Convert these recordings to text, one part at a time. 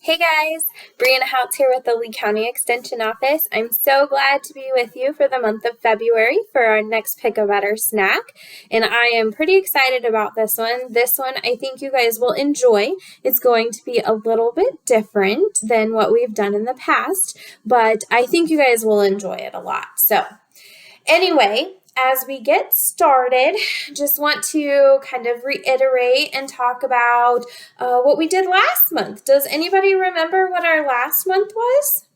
Hey guys, Brianna Houtz here with the Lee County Extension Office. I'm so glad to be with you for the month of February for our next Pick a Better snack. And I am pretty excited about this one. This one I think you guys will enjoy. It's going to be a little bit different than what we've done in the past, but I think you guys will enjoy it a lot. So anyway, as we get started, just want to kind of reiterate and talk about what we did last month. Does anybody remember what our last month was?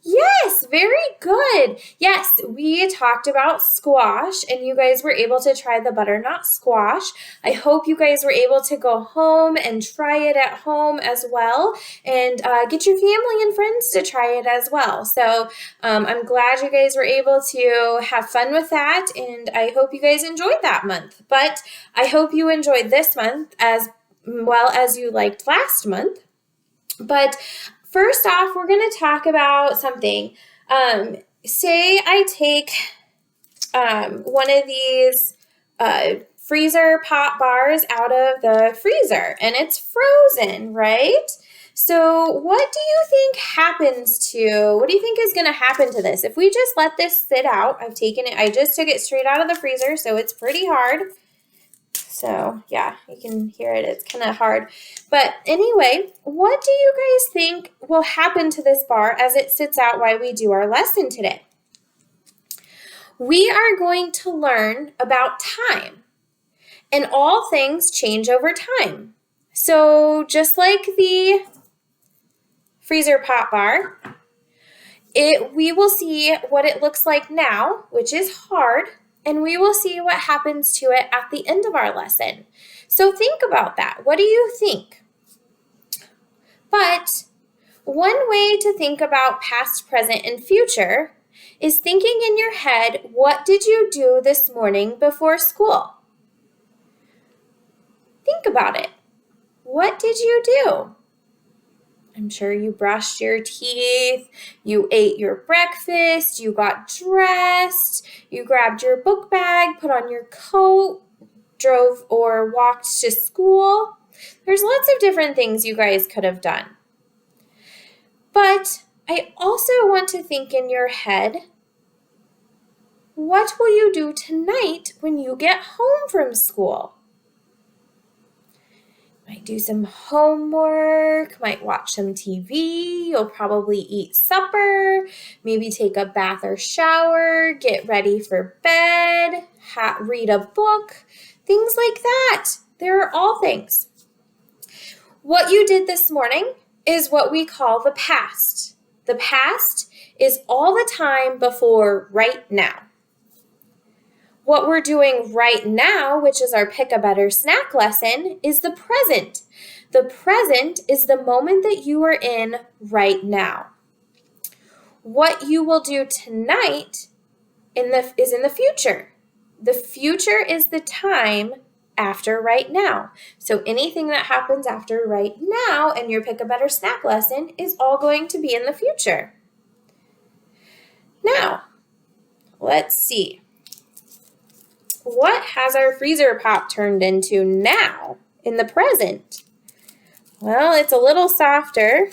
Yes, very good. Yes, we talked about squash and you guys were able to try the butternut squash. I hope you guys were able to go home and try it at home as well and get your family and friends to try it as well. So I'm glad you guys were able to have fun with that and I hope you guys enjoyed that month. But I hope you enjoyed this month as well as you liked last month. But first off, we're going to talk about something. Say I take one of these freezer pop bars out of the freezer and it's frozen, right? So what do you think what do you think is going to happen to this? If we just let this sit out, I just took it straight out of the freezer, so it's pretty hard. So yeah, you can hear it. It's kind of hard. But anyway, what do you guys think will happen to this bar as it sits out while we do our lesson today? We are going to learn about time. And all things change over time. So just like the freezer pop bar, we will see what it looks like now, which is hard. And we will see what happens to it at the end of our lesson. So think about that. What do you think? But one way to think about past, present, and future is thinking in your head, what did you do this morning before school? Think about it. What did you do? I'm sure you brushed your teeth, you ate your breakfast, you got dressed, you grabbed your book bag, put on your coat, drove or walked to school. There's lots of different things you guys could have done. But I also want to think in your head, what will you do tonight when you get home from school? Might do some homework, might watch some TV, you'll probably eat supper, maybe take a bath or shower, get ready for bed, read a book, things like that. There are all things. What you did this morning is what we call the past. The past is all the time before right now. What we're doing right now, which is our Pick a Better snack lesson, is the present. The present is the moment that you are in right now. What you will do tonight is in the future. The future is the time after right now. So anything that happens after right now in your Pick a Better snack lesson is all going to be in the future. Now, let's see. What has our freezer pop turned into now in the present? Well, it's a little softer,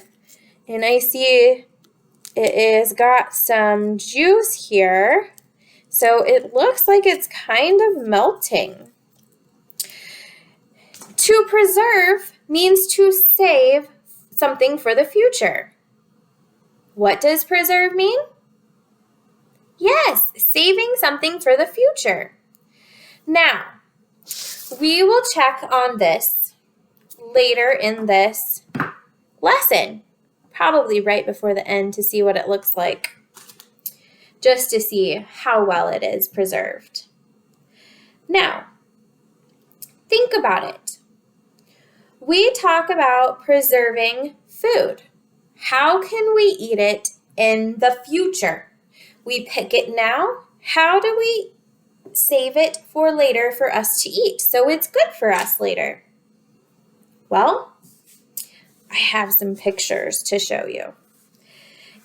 and I see it has got some juice here, so it looks like it's kind of melting. To preserve means to save something for the future. What does preserve mean? Yes, saving something for the future. Now, we will check on this later in this lesson, probably right before the end to see what it looks like, just to see how well it is preserved. Now, think about it. We talk about preserving food. How can we eat it in the future? We pick it now. How do we save it for later for us to eat so it's good for us later? Well, I have some pictures to show you.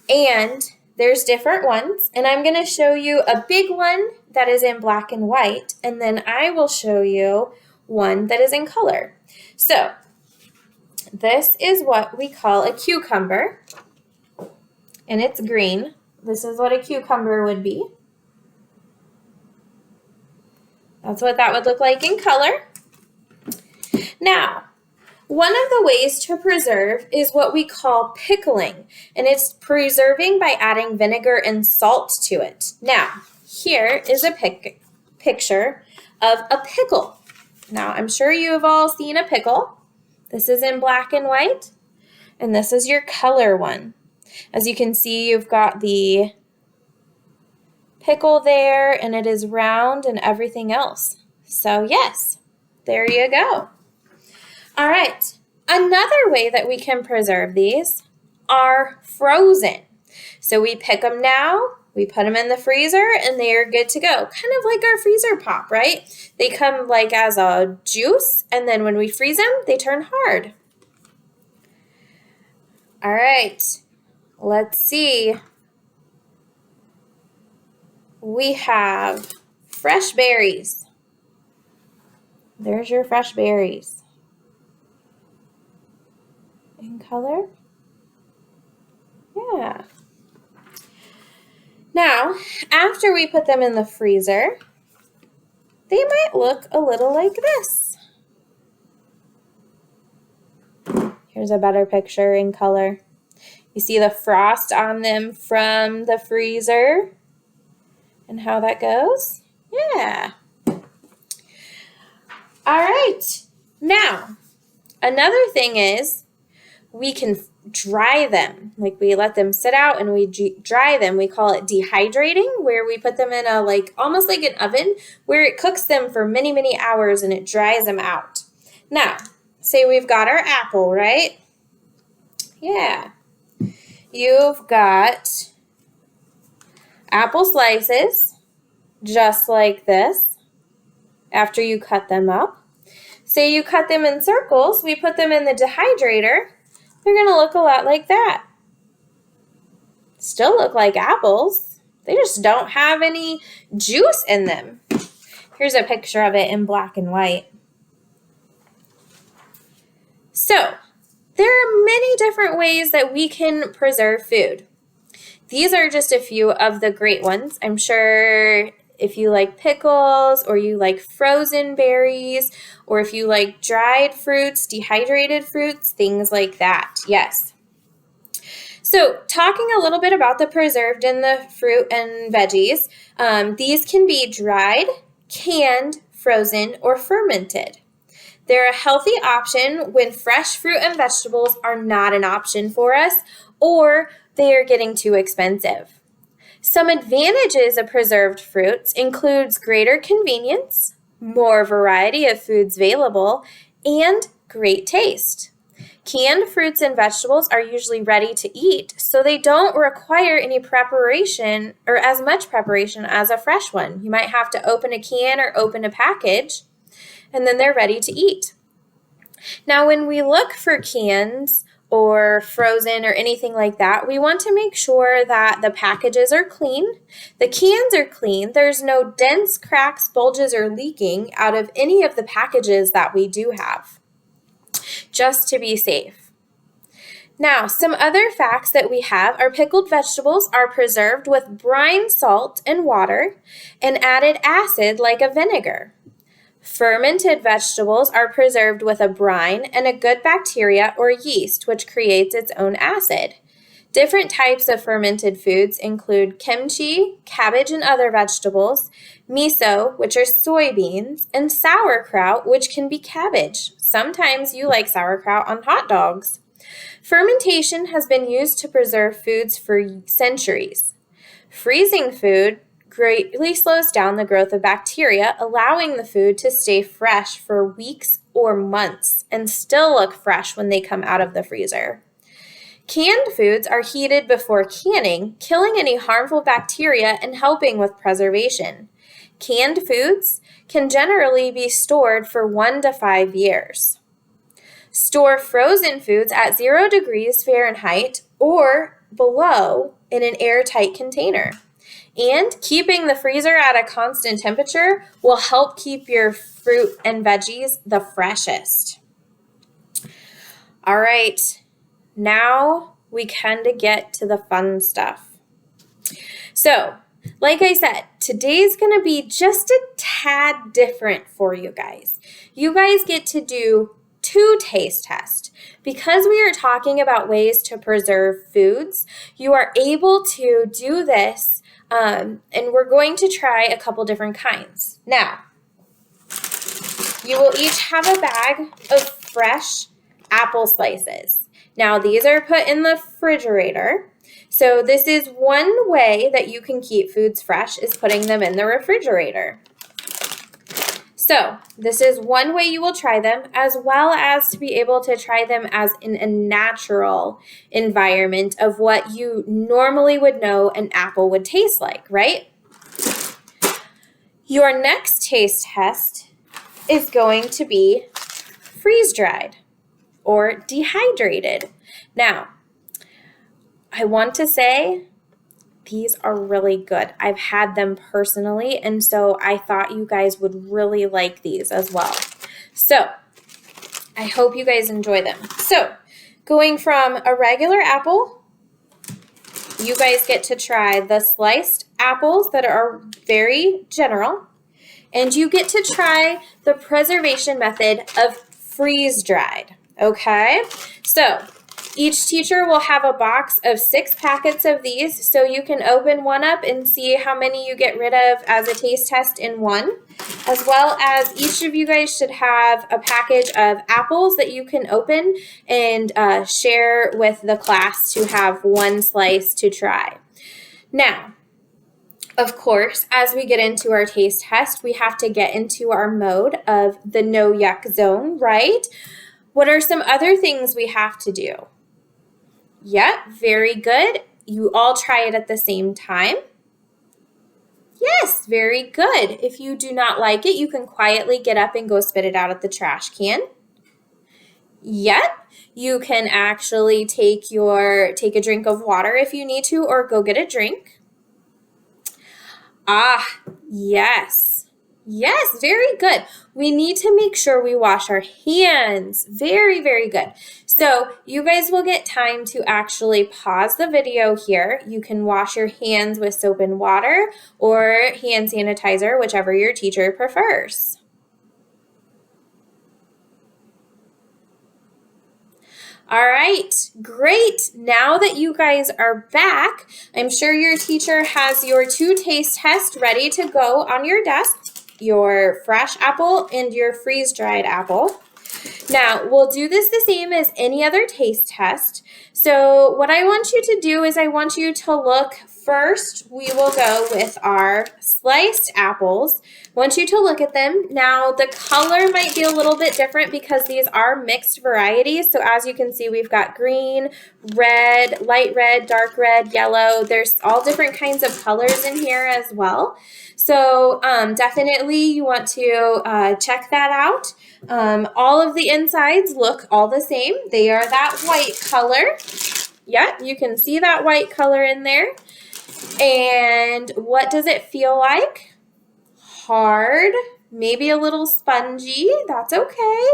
And there's different ones, and I'm going to show you a big one that is in black and white, and then I will show you one that is in color. So This is what we call a cucumber, and it's green. This is what a cucumber would be. That's what that would look like in color. Now, one of the ways to preserve is what we call pickling, and it's preserving by adding vinegar and salt to it. Now, here is a picture of a pickle. Now, I'm sure you have all seen a pickle. This is in black and white, and this is your color one. As you can see, you've got the pickle there, and it is round and everything else. So yes, there you go. All right, another way that we can preserve these are frozen. So we pick them now, we put them in the freezer, and they are good to go. Kind of like our freezer pop, right? They come like as a juice, and then when we freeze them, they turn hard. All right, let's see. We have fresh berries. There's your fresh berries. In color? Yeah. Now, after we put them in the freezer, they might look a little like this. Here's a better picture in color. You see the frost on them from the freezer and how that goes? Yeah. All right. Now, another thing is we can dry them. Like we let them sit out and we dry them. We call it dehydrating, where we put them in a almost like an oven where it cooks them for many, many hours and it dries them out. Now, say we've got our apple, right? Yeah. You've got apple slices just like this after you cut them up. Say you cut them in circles, we put them in the dehydrator. They're going to look a lot like that. Still look like apples. They just don't have any juice in them. Here's a picture of it in black and white. So, there are many different ways that we can preserve food. These are just a few of the great ones. I'm sure if you like pickles, or you like frozen berries, or if you like dried fruits, dehydrated fruits, things like that. Yes. So talking a little bit about the preserved and the fruit and veggies, these can be dried, canned, frozen, or fermented. They're a healthy option when fresh fruit and vegetables are not an option for us, or they are getting too expensive. Some advantages of preserved fruits includes greater convenience, more variety of foods available, and great taste. Canned fruits and vegetables are usually ready to eat, so they don't require any preparation or as much preparation as a fresh one. You might have to open a can or open a package, and then they're ready to eat. Now, when we look for cans or frozen or anything like that, we want to make sure that the packages are clean, the cans are clean, there's no dents, cracks, bulges, or leaking out of any of the packages that we do have, just to be safe. Now, some other facts that we have are pickled vegetables are preserved with brine salt and water and added acid like a vinegar. Fermented vegetables are preserved with a brine and a good bacteria or yeast, which creates its own acid. Different types of fermented foods include kimchi, cabbage and other vegetables, miso, which are soybeans, and sauerkraut, which can be cabbage. Sometimes you like sauerkraut on hot dogs. Fermentation has been used to preserve foods for centuries. Freezing food greatly slows down the growth of bacteria, allowing the food to stay fresh for weeks or months and still look fresh when they come out of the freezer. Canned foods are heated before canning, killing any harmful bacteria and helping with preservation. Canned foods can generally be stored for 1 to 5 years. Store frozen foods at 0 degrees Fahrenheit or below in an airtight container. And keeping the freezer at a constant temperature will help keep your fruit and veggies the freshest. All right, now we kind of get to the fun stuff. So, like I said, today's going to be just a tad different for you guys. You guys get to do 2 taste tests. Because we are talking about ways to preserve foods, you are able to do this, and we're going to try a couple different kinds. Now, you will each have a bag of fresh apple slices. Now, these are put in the refrigerator. So this is one way that you can keep foods fresh, is putting them in the refrigerator. So this is one way you will try them, as well as to be able to try them as in a natural environment of what you normally would know an apple would taste like, right? Your next taste test is going to be freeze-dried or dehydrated. Now, I want to say these are really good. I've had them personally, and so I thought you guys would really like these as well. So I hope you guys enjoy them. So going from a regular apple, you guys get to try the sliced apples that are very general, and you get to try the preservation method of freeze-dried, okay? So each teacher will have a box of 6 packets of these, so you can open one up and see how many you get rid of as a taste test in one, as well as each of you guys should have a package of apples that you can open and share with the class to have one slice to try. Now, of course, as we get into our taste test, we have to get into our mode of the no yuck zone, right? What are some other things we have to do? Yep, very good. You all try it at the same time. Yes, very good. If you do not like it, you can quietly get up and go spit it out at the trash can. Yep, you can actually take a drink of water if you need to, or go get a drink. Ah, yes. Yes, very good. We need to make sure we wash our hands. Very, very good. So you guys will get time to actually pause the video here. You can wash your hands with soap and water or hand sanitizer, whichever your teacher prefers. All right, great. Now that you guys are back, I'm sure your teacher has your 2 taste tests ready to go on your desk, your fresh apple and your freeze-dried apple. Now, we'll do this the same as any other taste test. So what I want you to do is I want you to look first. We will go with our sliced apples. I want you to look at them. Now, the color might be a little bit different because these are mixed varieties. So as you can see, we've got green, red, light red, dark red, yellow. There's all different kinds of colors in here as well. So definitely you want to check that out. All of the insides look all the same. They are that white color. Yep, you can see that white color in there. And what does it feel like? Hard, maybe a little spongy. That's okay.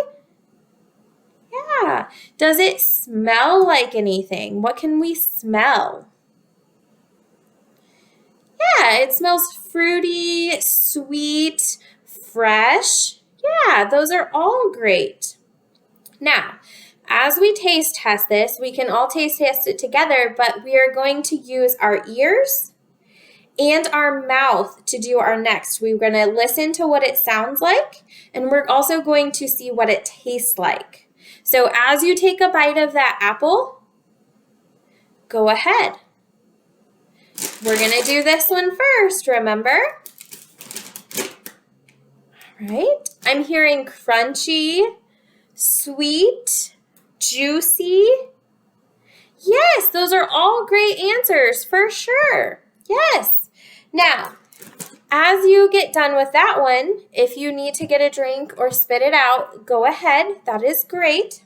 Yeah. Does it smell like anything? What can we smell? Yeah, it smells fruity, sweet, fresh. Yeah, those are all great. Now, as we taste test this, we can all taste test it together, but we are going to use our ears and our mouth to do our next. We're going to listen to what it sounds like, and we're also going to see what it tastes like. So as you take a bite of that apple, go ahead. We're going to do this one first, remember? All right. I'm hearing crunchy, sweet, juicy. Yes, those are all great answers for sure. Yes. Now, as you get done with that one, if you need to get a drink or spit it out, go ahead. That is great.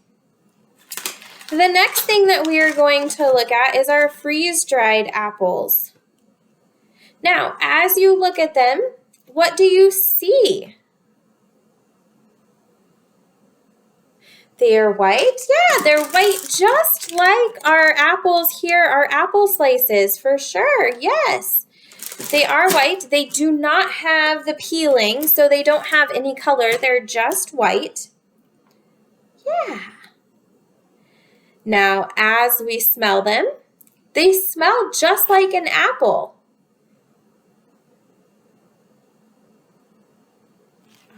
The next thing that we are going to look at is our freeze-dried apples. Now, as you look at them, what do you see? They're white? Yeah, they're white just like our apples here, our apple slices, for sure, yes. They are white. They do not have the peeling, so they don't have any color. They're just white. Yeah. Now, as we smell them, they smell just like an apple.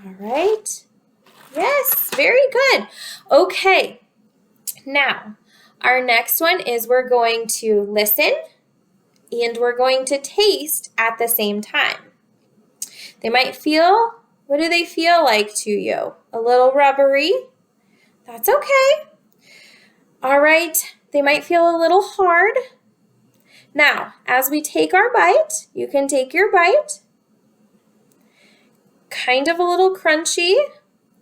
All right. Yes, very good. Okay. Now, our next one is we're going to listen and we're going to taste at the same time. They might feel, what do they feel like to you? A little rubbery? That's okay. All right, they might feel a little hard. Now, as we take our bite, you can take your bite. Kind of a little crunchy,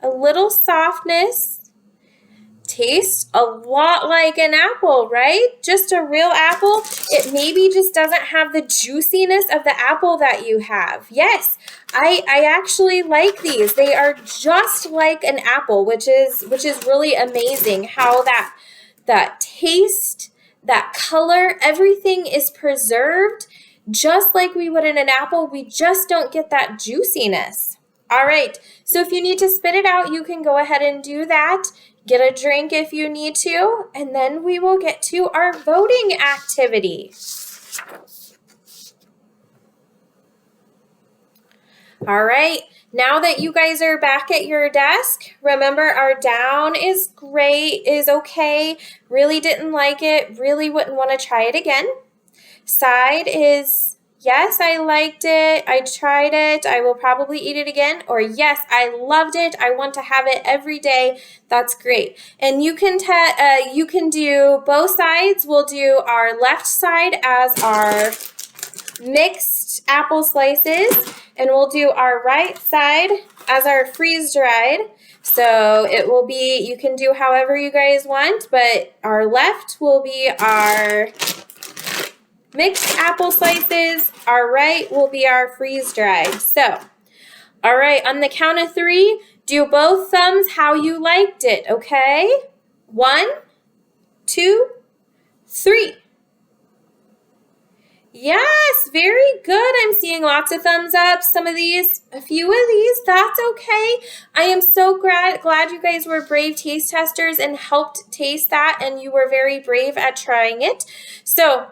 a little softness. Tastes a lot like an apple, right? Just a real apple. It maybe just doesn't have the juiciness of the apple that you have. Yes, I actually like these. They are just like an apple, which is really amazing how that taste, that color, everything is preserved just like we would in an apple. We just don't get that juiciness. All right, so if you need to spit it out, you can go ahead and do that. Get a drink if you need to, and then we will get to our voting activity. All right, now that you guys are back at your desk, remember our down is great, is okay, really didn't like it, really wouldn't want to try it again. Side is yes, I liked it, I tried it, I will probably eat it again, or yes, I loved it, I want to have it every day. That's great. And you can do both sides. We'll do our left side as our mixed apple slices, and we'll do our right side as our freeze-dried. So it will be, you can do however you guys want, but our left will be our mixed apple slices. Our right will be our freeze-dried. So, all right, on the count of 3, do both thumbs how you liked it, okay? 1, 2, 3. Yes, very good. I'm seeing lots of thumbs up. Some of these, a few of these, that's okay. I am so glad you guys were brave taste testers and helped taste that, and you were very brave at trying it. So,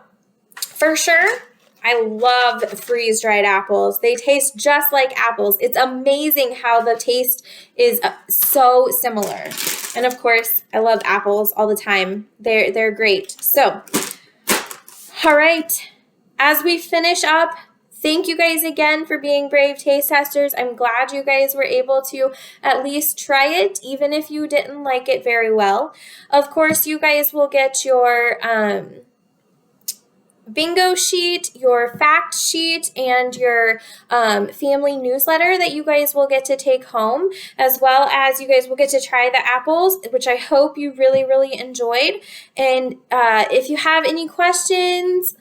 for sure, I love freeze-dried apples. They taste just like apples. It's amazing how the taste is so similar. And of course, I love apples all the time. They're great. So, all right, as we finish up, thank you guys again for being brave taste testers. I'm glad you guys were able to at least try it, even if you didn't like it very well. Of course, you guys will get your bingo sheet, your fact sheet, and your family newsletter that you guys will get to take home, as well as you guys will get to try the apples, which I hope you really, really enjoyed. And if you have any questions,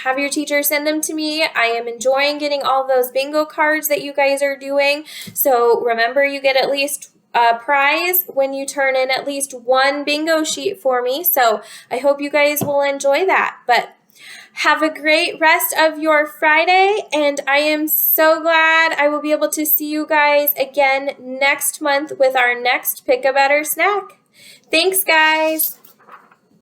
have your teacher send them to me. I am enjoying getting all those bingo cards that you guys are doing. So remember, you get at least a prize when you turn in at least one bingo sheet for me. So I hope you guys will enjoy that. But have a great rest of your Friday, and I am so glad I will be able to see you guys again next month with our next Pick a Better Snack. Thanks, guys.